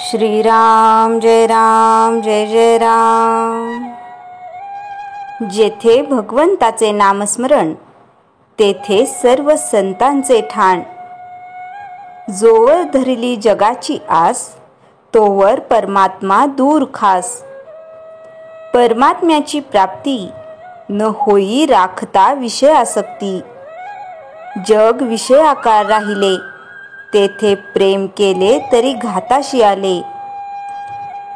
श्रीराम जय राम जय जय राम। जेथे भगवंताचे नामस्मरण तेथे सर्व संतांचे ठाण। जोवर धरली जगाची आस तोवर परमात्मा दूर खास। परमात्म्याची प्राप्ती न होई राखता विषय आसक्ती। जग विषयाकार राहिले तेथे प्रेम केले तरी घाताशी आले।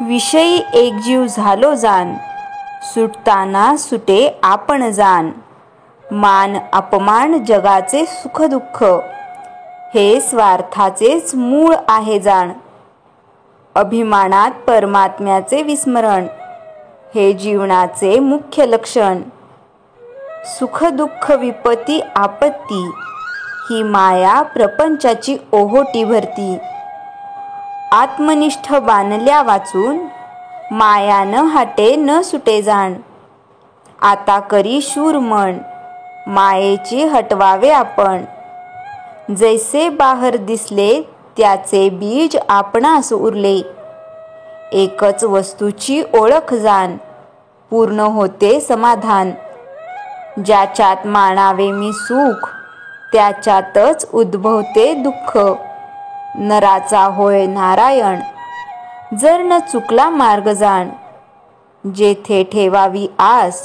विषयी एकजीव झालो जाण सुटताना सुटे आपण जाण। मान अपमान जगाचे सुख दुःख हे स्वार्थाचेच मूळ आहे जाण। अभिमानात परमात्म्याचे विस्मरण हे जीवनाचे मुख्य लक्षण। सुख दुःख विपत्ती आपत्ती ही माया प्रपंचाची ओहोटी भरती। आत्मनिष्ठ बाणल्या वाचून मायान हाटे न सुटे जाण। आता करी शूर मन मायेची हटवावे आपण। जैसे बाहेर दिसले त्याचे बीज आपणास उरले। एकच वस्तूची ओळख जाण पूर्ण होते समाधान। ज्याच्यात मानावे मी सुख त्याच्यातच उद्भवते दुःख। नराचा होय नारायण जर न चुकला मार्ग जाण। जेथे ठेवावी आस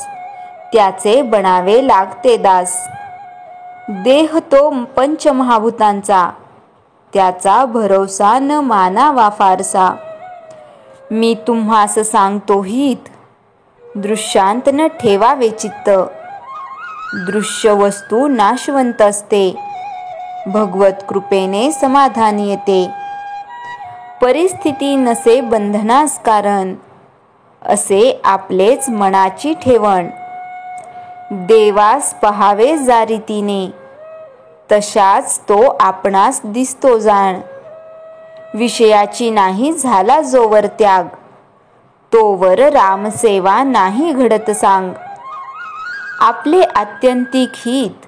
त्याचे बनावे लागते दास। देह तो पंचमहाभूतांचा त्याचा भरोसा न मानावा फारसा। मी तुम्हास सांगतो हित दृश्यांत न ठेवावे चित्त। दृश्य वस्तू नाशवंत असते भगवत कृपेने समाधान येते। परिस्थिती नसे बंधनास कारण असे आपलेच मनाची ठेवण। देवास पहावे जा रीतीने तशाच तो आपणास दिसतो जाण। विषयाची नाही झाला जोवर त्याग तोवर रामसेवा नाही घडत सांग। आपले आत्यंतिक हित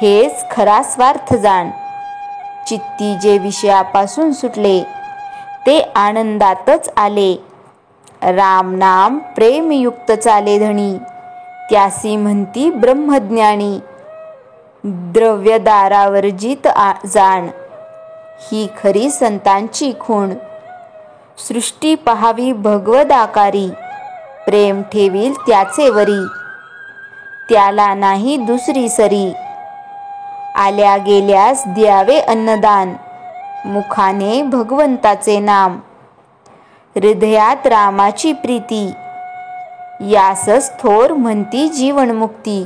हेच खरा स्वार्थ जाण। चित्ती जे विषयापासून सुटले ते आनंदातच आले। राम नाम प्रेमयुक्त चाले धणी त्यासी म्हणती ब्रह्मज्ञानी। द्रव्यदारावर जित जाण ही खरी संतांची खूण। सृष्टी पहावी भगवदाकारी प्रेम ठेवील त्याचे वरी। त्याला नाही दुसरी सरी आल्या गेल्यास द्यावे अन्नदान। मुखाने भगवंताचे नाम हृदयात रामाची प्रीती। यासच थोर म्हणती जीवनमुक्ती।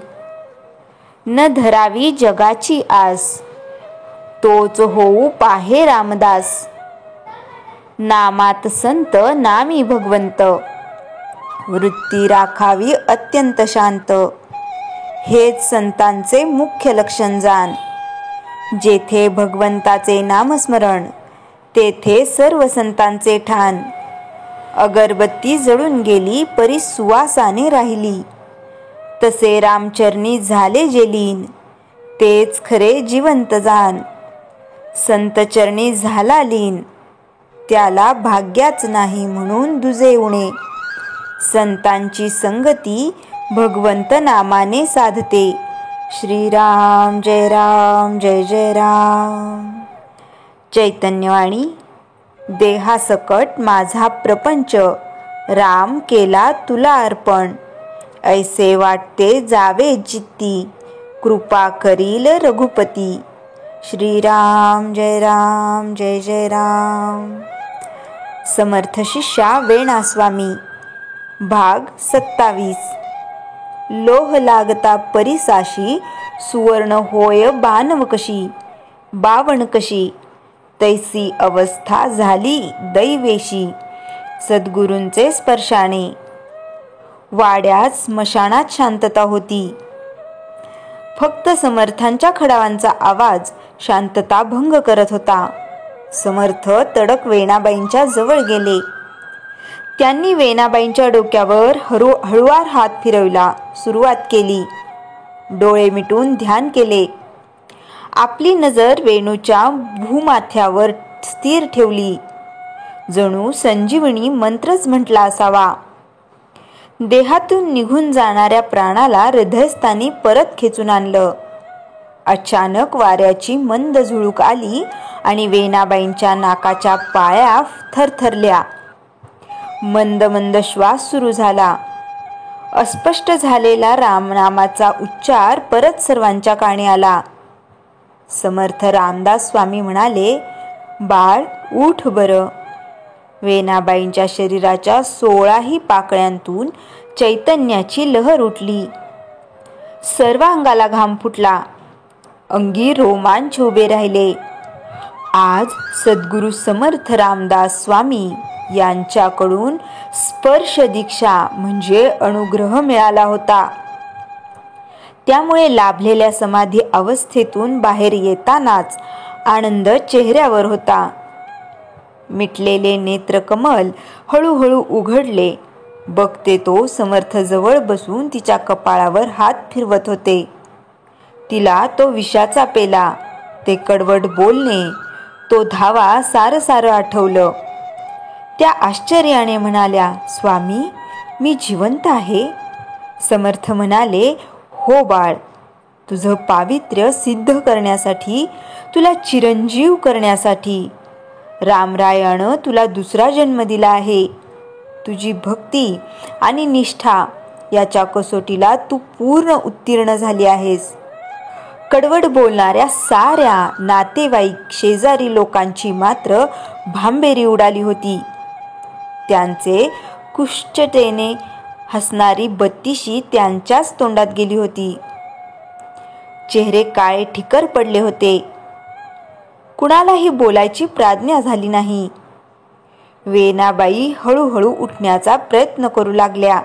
न धरावी जगाची आस तोच होऊ पाहे रामदास। नामात संत नामी भगवंत वृत्ती राखावी अत्यंत शांत। हेच संतांचे मुख्य लक्षण जाण। जेथे भगवंताचे नामस्मरण तेथे सर्व संतांचे ठाण। अगरबत्ती जळून गेली परी सुवासाने राहिली तसे रामचरणी झाले जे लीन तेच खरे जिवंत जाण। संतचरणी झाला लीन त्याला भाग्याच नाही म्हणून दुजे उणे। संतांची संगती भगवंत नामाने साधते। श्रीराम जय राम जय जय राम। चैतन्यवाणी देहासकट माझा प्रपंच राम केला तुला अर्पण। ऐसे वाटते जावे चित्ती कृपा करील रघुपती। श्रीराम जय राम जय जय राम। समर्थ शिष्या वेणास्वामी भाग 27। लोह लागता परिसाशी सुवर्ण होय बानव कशी। बावण कशी तैसी अवस्था झाली दैवेशी। सद्गुरूंचे स्पर्शाने वाड्यात स्मशानात शांतता होती। फक्त समर्थांच्या खडावांचा आवाज शांतता भंग करत होता। समर्थ तडक वेणाबाईंच्या जवळ गेले। त्यांनी वेणाबाईंच्या डोक्यावर हळुवार हात फिरविला सुरुवात केली। डोळे मिटून ध्यान केले। आपली नजर वेणूच्या भूमाथ्यावर स्थिर ठेवली। जणू संजीवनी मंत्रच म्हटला असावा. देहातून निघून जाणाऱ्या प्राणाला हृदयस्थानी परत खेचून आणलं. अचानक वाऱ्याची मंद झुळूक आली आणि वेणाबाईंच्या नाकाच्या पाया थरथरल्या. मंद मंद श्वास सुरू झाला. अस्पष्ट झालेला रामनामाचा उच्चार परत सर्वांच्या कानी आला. समर्थ रामदास स्वामी म्हणाले, बाळ उठ बरं. वेणाबाईंच्या शरीराच्या 16ही पाकळ्यांतून चैतन्याची लहर उठली. सर्व अंगाला घाम फुटला. अंगी रोमांच उभे राहिले. आज सद्गुरू समर्थ रामदास स्वामी यांच्याकडून स्पर्श दीक्षा म्हणजे अनुग्रह मिळाला होता. त्यामुळे लाभलेल्या समाधी अवस्थेतून बाहेर येतानाच आनंद चेहऱ्यावर होता. मिटलेले नेत्रकमल हळूहळू उघडले. बघते तो समर्थ जवळ बसून तिच्या कपाळावर हात फिरवत होते. तिला तो विषाचा पेला, ते कडवट बोलणे, तो धावा सारं सारं आठवलं. त्या आश्चर्याने म्हणाल्या, स्वामी मी जिवंत आहे. समर्थ म्हणाले, हो बाळ, तुझं पावित्र्य सिद्ध करण्यासाठी, तुला चिरंजीव करण्यासाठी रामरायानं तुला दुसरा जन्म दिला आहे. तुझी भक्ती आणि निष्ठा याच्या कसोटीला तू पूर्ण उत्तीर्ण झाली आहेस. कडवड बोलणाऱ्या साऱ्या नातेवाईक शेजारी लोकांची मात्र भांबेरी उडाली होती. त्यांचे कुष्ठतेने हसणारी बत्तीशी त्यांच्याच तोंडात गेली होती. चेहरे काळे ठिकर पडले होते. कुणालाही बोलायची प्राज्ञा झाली नाही. वेणाबाई हळूहळू उठण्याचा प्रयत्न करू लागल्या.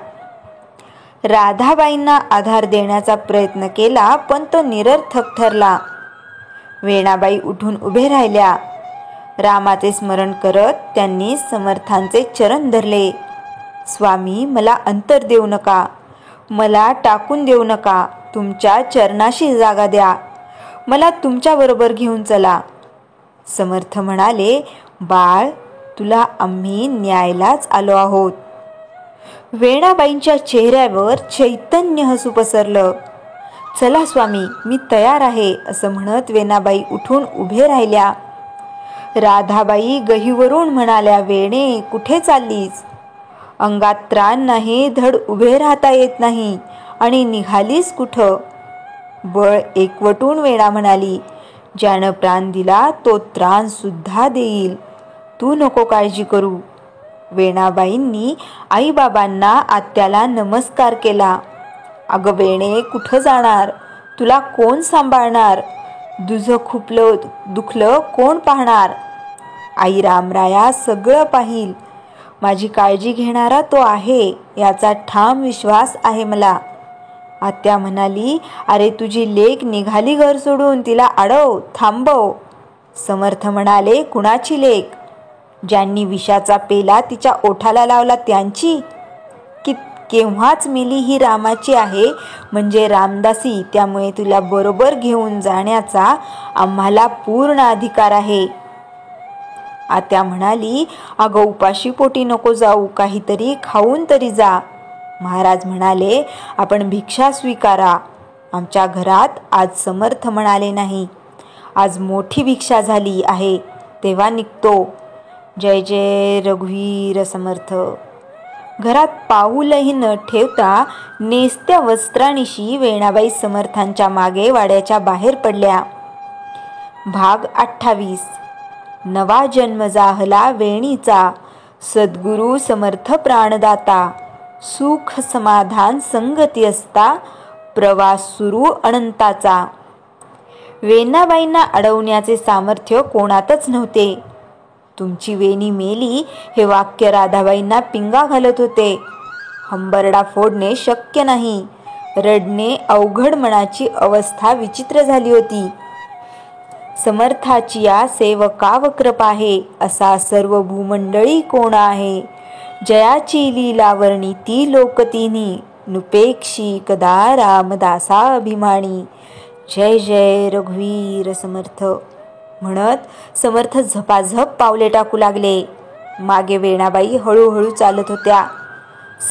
राधाबाईंना आधार देण्याचा प्रयत्न केला, पण तो निरर्थक ठरला. वेणाबाई उठून उभे राहिल्या. रामाचे स्मरण करत त्यांनी समर्थांचे चरण धरले. स्वामी मला अंतर देऊ नका, मला टाकून देऊ नका, तुमच्या चरणाशी जागा द्या, मला तुमच्याबरोबर घेऊन चला. समर्थ म्हणाले, बाळ तुला आम्ही न्यायलाच आलो आहोत. वेणाबाईंच्या चेहऱ्यावर चैतन्य हसू पसरलं. चला स्वामी मी तयार आहे असं म्हणत वेणाबाई उठून उभे राहिल्या. राधाबाई गहीवरून म्हणाल्या, वेणे कुठे चाललीस? अंगात त्राण नाही, धड उभे राहता येत नाही आणि निघालीस कुठं? बळ एकवटून वेणा म्हणाली, ज्यानं प्राण दिला तो त्राण सुद्धा देईल, तू नको काळजी करू. वेणाबाईंनी आईबाबांना आत्याला नमस्कार केला. अगं वेणे कुठं जाणार? तुला कोण सांभाळणार? तुझं खुपलं दुखलं कोण पाहणार? आई रामराया सगळं पाहिल. माझी काळजी घेणारा तो आहे याचा ठाम विश्वास आहे मला. आत्या म्हणाली, अरे तुझी लेक निघाली घर सोडून, तिला अडव, थांबव. समर्थ म्हणाले, कुणाची लेक? ज्यांनी विषाचा पेला तिच्या ओठाला लावला त्यांची? की केव्हाच मिली ही रामाची आहे म्हणजे रामदासी, त्यामुळे तुला बरोबर घेऊन जाण्याचा आम्हाला पूर्ण अधिकार आहे. आत्या म्हणाली, अगं उपाशी पोटी नको जाऊ, काहीतरी खाऊन तरी जा. महाराज म्हणाले, आपण भिक्षा स्वीकारा. आमच्या घरात आज समर्थ म्हणाले नाही, आज मोठी भिक्षा झाली आहे, तेव्हा निघतो. जय जय रघुवीर समर्थ. घरात पाऊलही न ठेवता नेसत्या वस्त्रानिशी वेणाबाई समर्थांच्या मागे वाड्याच्या बाहेर पडल्या. भाग 28. नवा जन्म जाहला वेणीचा, सद्गुरू समर्थ प्राणदाता. सुख समाधान संगती असता, प्रवास सुरू अनंताचा. वेणाबाईंना अडवण्याचे सामर्थ्य कोणातच नव्हते. तुमची वेणी मेली हे वाक्य राधाबाईंना पिंगा घालत होते. हंबरडा फोडणे शक्य नाही. रडणे अवघड. मनाची अवस्था विचित्र झाली होती. समर्थाची या सेवकाव कृपा आहे, असा सर्व भूमंडळी कोण आहे. जयाची लीलावर्णी ती लोकतिनी, नुपेक्षी कदा रामदासा अभिमानी. जय जय रघुवीर समर्थ. म्हणत समर्थ झपाझप पावले टाकू लागले. मागे वेणाबाई हळूहळू चालत होत्या.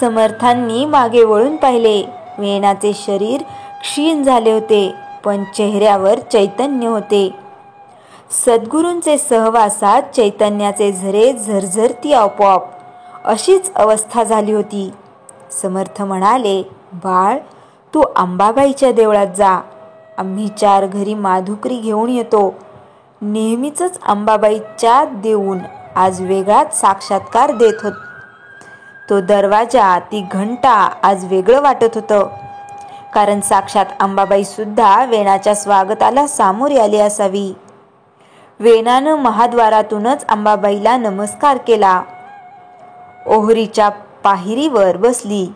समर्थांनी मागे वळून पाहिले. वेणाचे शरीर क्षीण झाले होते, पण चेहऱ्यावर चैतन्य होते. सद्गुरूंचे सहवासात चैतन्याचे झरे झरझरती आपोआप, अशीच अवस्था झाली होती. समर्थ म्हणाले, बाळ, तू अंबाबाईच्या देवळात जा. आम्ही 4 घरी माधुकरी घेऊन येतो. नेहमीच अंबाबाईच्या देऊन आज वेगळाच साक्षात्कार देत होत. तो दरवाजा, ती घंटा आज वेगळं वाटत होतं. कारण साक्षात अंबाबाई सुद्धा वेणाच्या स्वागताला सामोरी आली असावी. वेणानं महाद्वारातूनच अंबाबाईला नमस्कार केला. ओहरीच्या पायरीवर बसली.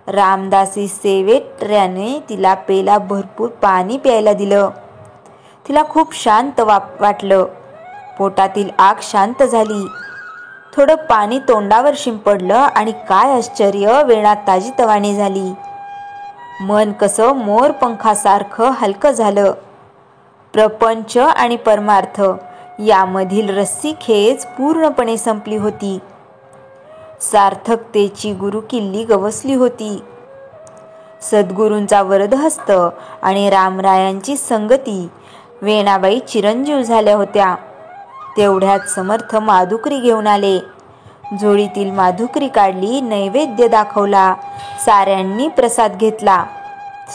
रामदासी सेवेकऱ्याने तिला पेला भरपूर पाणी प्यायला दिलं. तिला खूप शांत वाटलं. पोटातील आग शांत झाली. थोडं पाणी तोंडावर शिंपडलं आणि काय आश्चर्य, वेणा ताजीतवानी झाली. मन कसं मोरपंखासारखं हलकं झालं. प्रपंच आणि परमार्थ यामधील रस्सीखेच पूर्णपणे संपली होती. सार्थकतेची गुरुकिल्ली गवसली होती. सद्गुरूंचा वरदहस्त आणि रामरायांची संगती, वेणाबाई चिरंजीव झाल्या होत्या. तेवढ्यात समर्थ माधुकरी घेऊन आले. झोळीतील माधुकरी काढली, नैवेद्य दाखवला. साऱ्यांनी प्रसाद घेतला.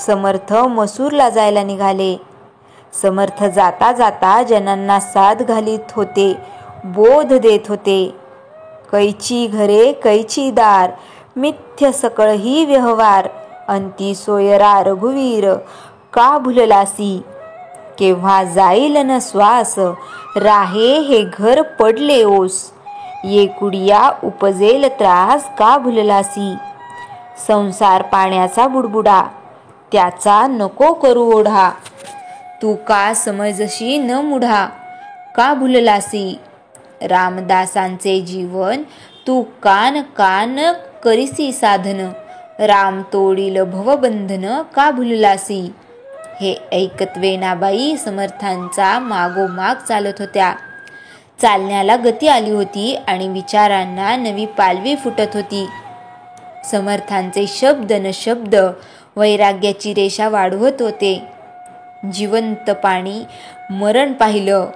समर्थ मसूरला जायला निघाले. समर्थ जाता जाता जनांना साद घालीत होते, बोध देत होते. कैची घरे कैची दार, मिथ्य सकळ ही व्यवहार. अंती सोयरा रघुवीर, का भुललासी. केव्हा जाईल न श्वास, राहे हे घर पडले ओस. ये कुडिया उपजेल त्रास, का भुललासी. संसार पाण्याचा बुडबुडा, त्याचा नको करू ओढा. तू का समजशी न मुढा, का भुललासी. रामदासांचे जीवन तू कान कान करिसी साधन. राम तोडील भवबंधन, का भुललासी. हे ऐकत वेणाबाई समर्थांचा मागोमाग चालत होत्या. चालण्याला गती आली होती आणि विचारांना नवी पालवी फुटत होती. समर्थांचे शब्द न शब्द वैराग्याची रेषा वाढवत होते. जिवंत पाणी मरण पाहिलं,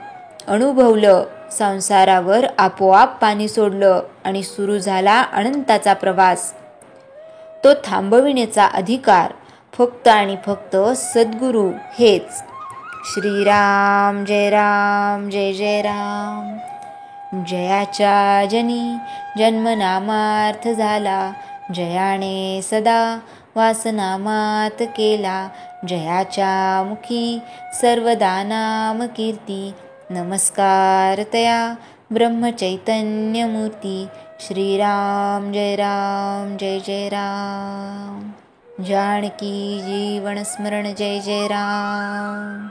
अनुभवलं. संसारावर आपोआप पाणी सोडलं आणि सुरू झाला अनंताचा प्रवास. तो थांबविण्याचा अधिकार फक्त आणि फक्त सद्गुरू हेच. श्रीराम जय राम जय जय राम. जयाच्या जनी जन्मनामार्थ झाला, जयाने सदा वासनामात केला. जयाच्या मुखी सर्वदा नाम कीर्ती, नमस्कार तया ब्रह्मचैतन्यमूर्ती. श्रीराम जय राम जय जय राम. जानकी जीवन स्मरण जय जय राम.